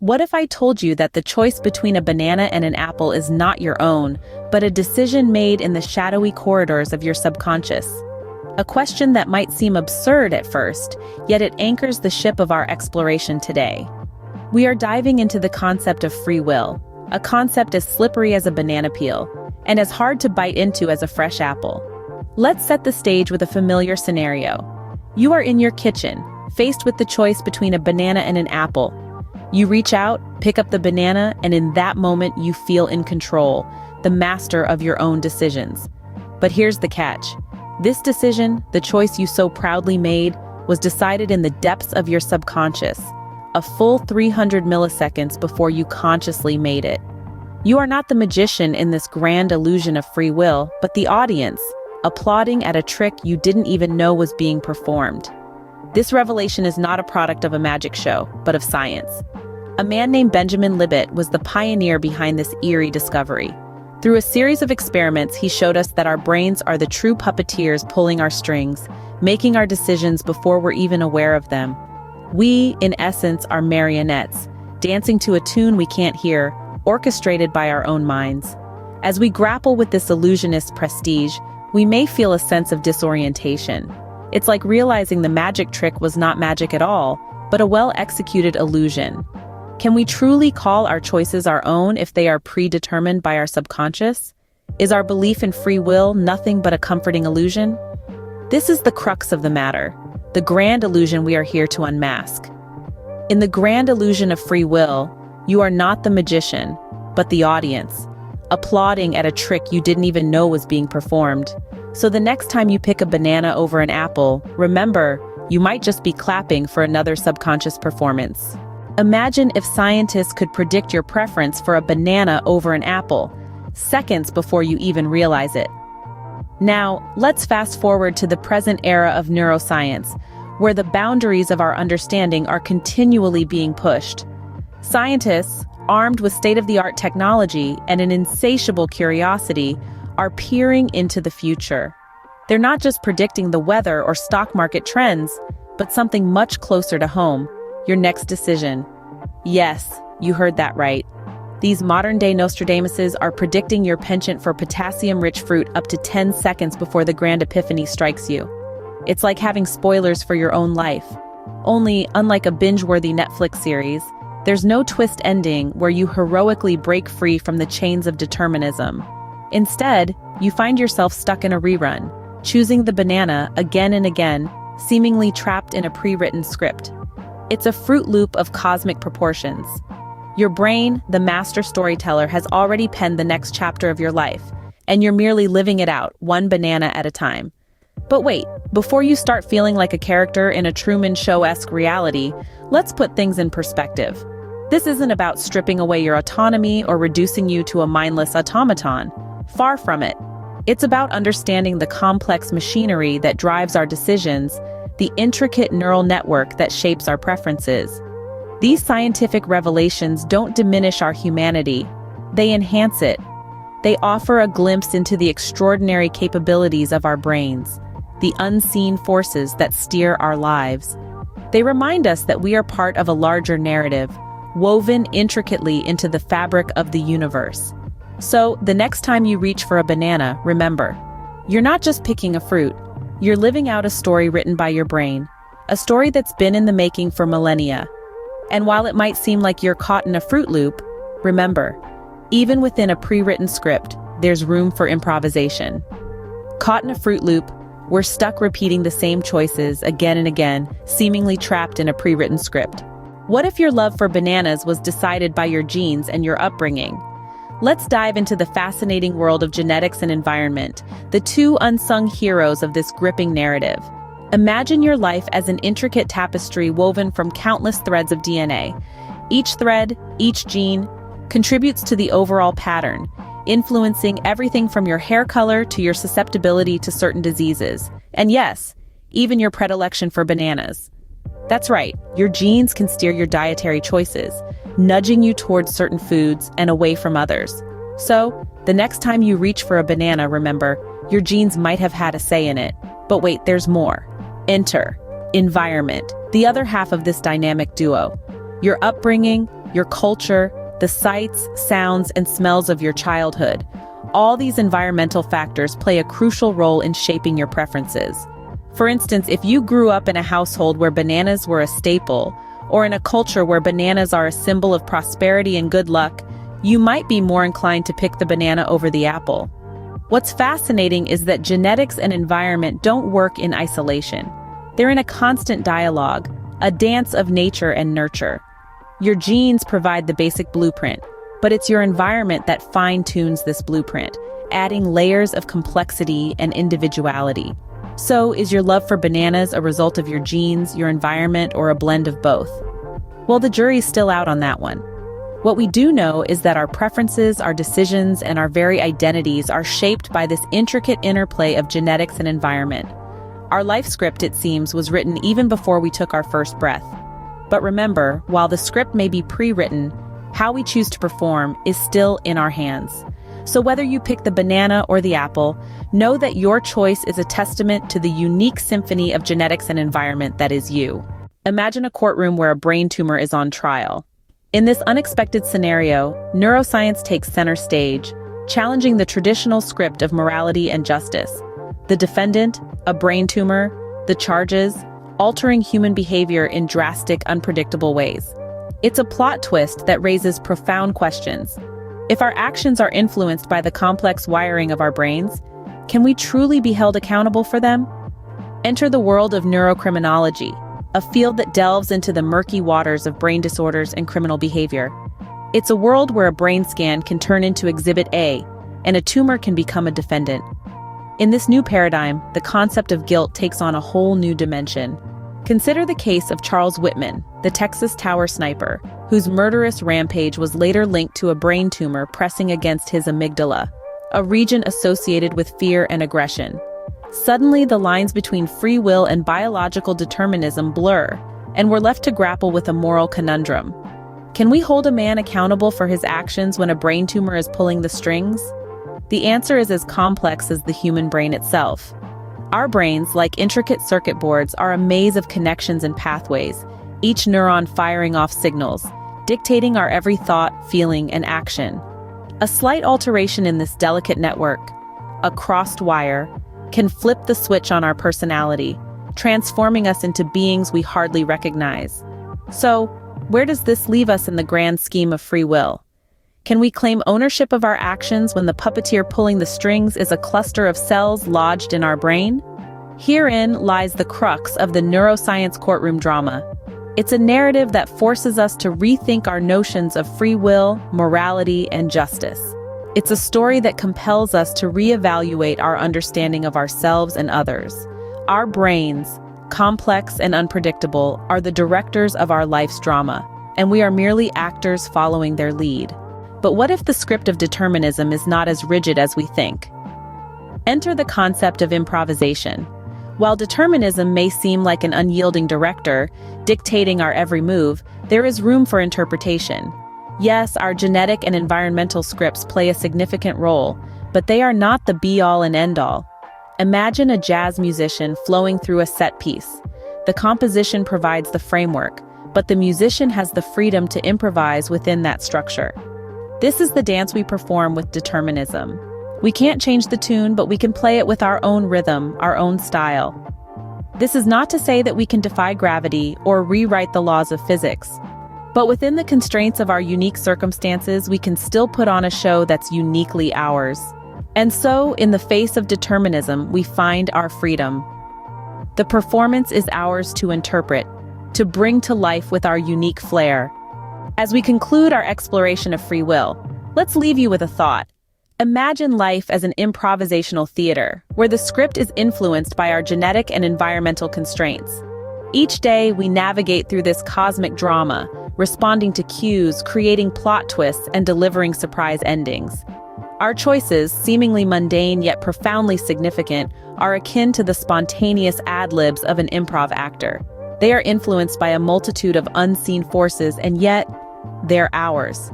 What if I told you that the choice between a banana and an apple is not your own, but a decision made in the shadowy corridors of your subconscious? A question that might seem absurd at first, yet it anchors the ship of our exploration today. We are diving into the concept of free will, a concept as slippery as a banana peel, and as hard to bite into as a fresh apple. Let's set the stage with a familiar scenario. You are in your kitchen, faced with the choice between a banana and an apple. You reach out, pick up the banana, and in that moment you feel in control, the master of your own decisions. But here's the catch. This decision, the choice you so proudly made, was decided in the depths of your subconscious, a full 300 milliseconds before you consciously made it. You are not the magician in this grand illusion of free will, but the audience, applauding at a trick you didn't even know was being performed. This revelation is not a product of a magic show, but of science. A man named Benjamin Libet was the pioneer behind this eerie discovery. Through a series of experiments, he showed us that our brains are the true puppeteers pulling our strings, making our decisions before we're even aware of them. We, in essence, are marionettes, dancing to a tune we can't hear, orchestrated by our own minds. As we grapple with this illusionist prestige, we may feel a sense of disorientation. It's like realizing the magic trick was not magic at all, but a well-executed illusion. Can we truly call our choices our own if they are predetermined by our subconscious? Is our belief in free will nothing but a comforting illusion? This is the crux of the matter, the grand illusion we are here to unmask. In the grand illusion of free will, you are not the magician, but the audience, applauding at a trick you didn't even know was being performed. So the next time you pick a banana over an apple, remember, you might just be clapping for another subconscious performance. Imagine if scientists could predict your preference for a banana over an apple, seconds before you even realize it. Now, let's fast forward to the present era of neuroscience, where the boundaries of our understanding are continually being pushed. Scientists, armed with state-of-the-art technology and an insatiable curiosity, are peering into the future. They're not just predicting the weather or stock market trends, but something much closer to home, your next decision. Yes, you heard that right. These modern-day Nostradamuses are predicting your penchant for potassium-rich fruit up to 10 seconds before the grand epiphany strikes you. It's like having spoilers for your own life. Only, unlike a binge-worthy Netflix series, there's no twist ending where you heroically break free from the chains of determinism. Instead, you find yourself stuck in a rerun, choosing the banana again and again, seemingly trapped in a pre-written script. It's a Fruit Loop of cosmic proportions. Your brain, the master storyteller, has already penned the next chapter of your life, and you're merely living it out, one banana at a time. But wait, before you start feeling like a character in a Truman Show-esque reality, let's put things in perspective. This isn't about stripping away your autonomy or reducing you to a mindless automaton. Far from it. It's about understanding the complex machinery that drives our decisions, the intricate neural network that shapes our preferences. These scientific revelations don't diminish our humanity, they enhance it. They offer a glimpse into the extraordinary capabilities of our brains, the unseen forces that steer our lives. They remind us that we are part of a larger narrative, woven intricately into the fabric of the universe. So, the next time you reach for a banana, remember, you're not just picking a fruit, you're living out a story written by your brain, a story that's been in the making for millennia. And while it might seem like you're caught in a Fruit Loop, remember, even within a pre-written script, there's room for improvisation. Caught in a Fruit Loop, we're stuck repeating the same choices again and again, seemingly trapped in a pre-written script. What if your love for bananas was decided by your genes and your upbringing? Let's dive into the fascinating world of genetics and environment, the two unsung heroes of this gripping narrative. Imagine your life as an intricate tapestry woven from countless threads of DNA. Each thread, each gene, contributes to the overall pattern, influencing everything from your hair color to your susceptibility to certain diseases. And yes, even your predilection for bananas. That's right, your genes can steer your dietary choices, nudging you towards certain foods and away from others. So, the next time you reach for a banana, remember, your genes might have had a say in it. But wait, there's more. Enter environment, the other half of this dynamic duo. Your upbringing, your culture, the sights, sounds, and smells of your childhood. All these environmental factors play a crucial role in shaping your preferences. For instance, if you grew up in a household where bananas were a staple, or in a culture where bananas are a symbol of prosperity and good luck, you might be more inclined to pick the banana over the apple. What's fascinating is that genetics and environment don't work in isolation. They're in a constant dialogue, a dance of nature and nurture. Your genes provide the basic blueprint, but it's your environment that fine-tunes this blueprint, adding layers of complexity and individuality. So, is your love for bananas a result of your genes, your environment, or a blend of both? Well, the jury's still out on that one. What we do know is that our preferences, our decisions, and our very identities are shaped by this intricate interplay of genetics and environment. Our life script, it seems, was written even before we took our first breath. But remember, while the script may be pre-written, how we choose to perform is still in our hands. So whether you pick the banana or the apple, know that your choice is a testament to the unique symphony of genetics and environment that is you. Imagine a courtroom where a brain tumor is on trial. In this unexpected scenario, neuroscience takes center stage, challenging the traditional script of morality and justice. The defendant, a brain tumor, the charges, altering human behavior in drastic, unpredictable ways. It's a plot twist that raises profound questions. If our actions are influenced by the complex wiring of our brains, can we truly be held accountable for them? Enter the world of neurocriminology, a field that delves into the murky waters of brain disorders and criminal behavior. It's a world where a brain scan can turn into Exhibit A, and a tumor can become a defendant. In this new paradigm, the concept of guilt takes on a whole new dimension. Consider the case of Charles Whitman, the Texas Tower sniper, whose murderous rampage was later linked to a brain tumor pressing against his amygdala, a region associated with fear and aggression. Suddenly, the lines between free will and biological determinism blur, and we're left to grapple with a moral conundrum. Can we hold a man accountable for his actions when a brain tumor is pulling the strings? The answer is as complex as the human brain itself. Our brains, like intricate circuit boards, are a maze of connections and pathways, each neuron firing off signals, dictating our every thought, feeling, and action. A slight alteration in this delicate network, a crossed wire, can flip the switch on our personality, transforming us into beings we hardly recognize. So, where does this leave us in the grand scheme of free will? Can we claim ownership of our actions when the puppeteer pulling the strings is a cluster of cells lodged in our brain? Herein lies the crux of the neuroscience courtroom drama. It's a narrative that forces us to rethink our notions of free will, morality, and justice. It's a story that compels us to reevaluate our understanding of ourselves and others. Our brains, complex and unpredictable, are the directors of our life's drama, and we are merely actors following their lead. But what if the script of determinism is not as rigid as we think? Enter the concept of improvisation. While determinism may seem like an unyielding director, dictating our every move, there is room for interpretation. Yes, our genetic and environmental scripts play a significant role, but they are not the be-all and end-all. Imagine a jazz musician flowing through a set piece. The composition provides the framework, but the musician has the freedom to improvise within that structure. This is the dance we perform with determinism. We can't change the tune, but we can play it with our own rhythm, our own style. This is not to say that we can defy gravity or rewrite the laws of physics. But within the constraints of our unique circumstances, we can still put on a show that's uniquely ours. And so, in the face of determinism, we find our freedom. The performance is ours to interpret, to bring to life with our unique flair. As we conclude our exploration of free will, let's leave you with a thought. Imagine life as an improvisational theater, where the script is influenced by our genetic and environmental constraints. Each day, we navigate through this cosmic drama, responding to cues, creating plot twists, and delivering surprise endings. Our choices, seemingly mundane yet profoundly significant, are akin to the spontaneous ad-libs of an improv actor. They are influenced by a multitude of unseen forces, and yet, they're ours.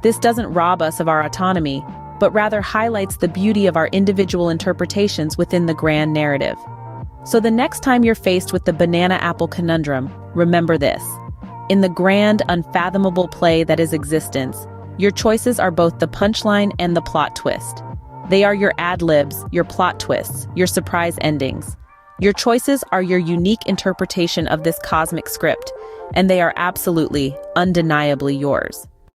This doesn't rob us of our autonomy, but rather highlights the beauty of our individual interpretations within the grand narrative. So the next time you're faced with the banana-apple conundrum, remember this. In the grand, unfathomable play that is existence, your choices are both the punchline and the plot twist. They are your ad-libs, your plot twists, your surprise endings. Your choices are your unique interpretation of this cosmic script, and they are absolutely, undeniably yours.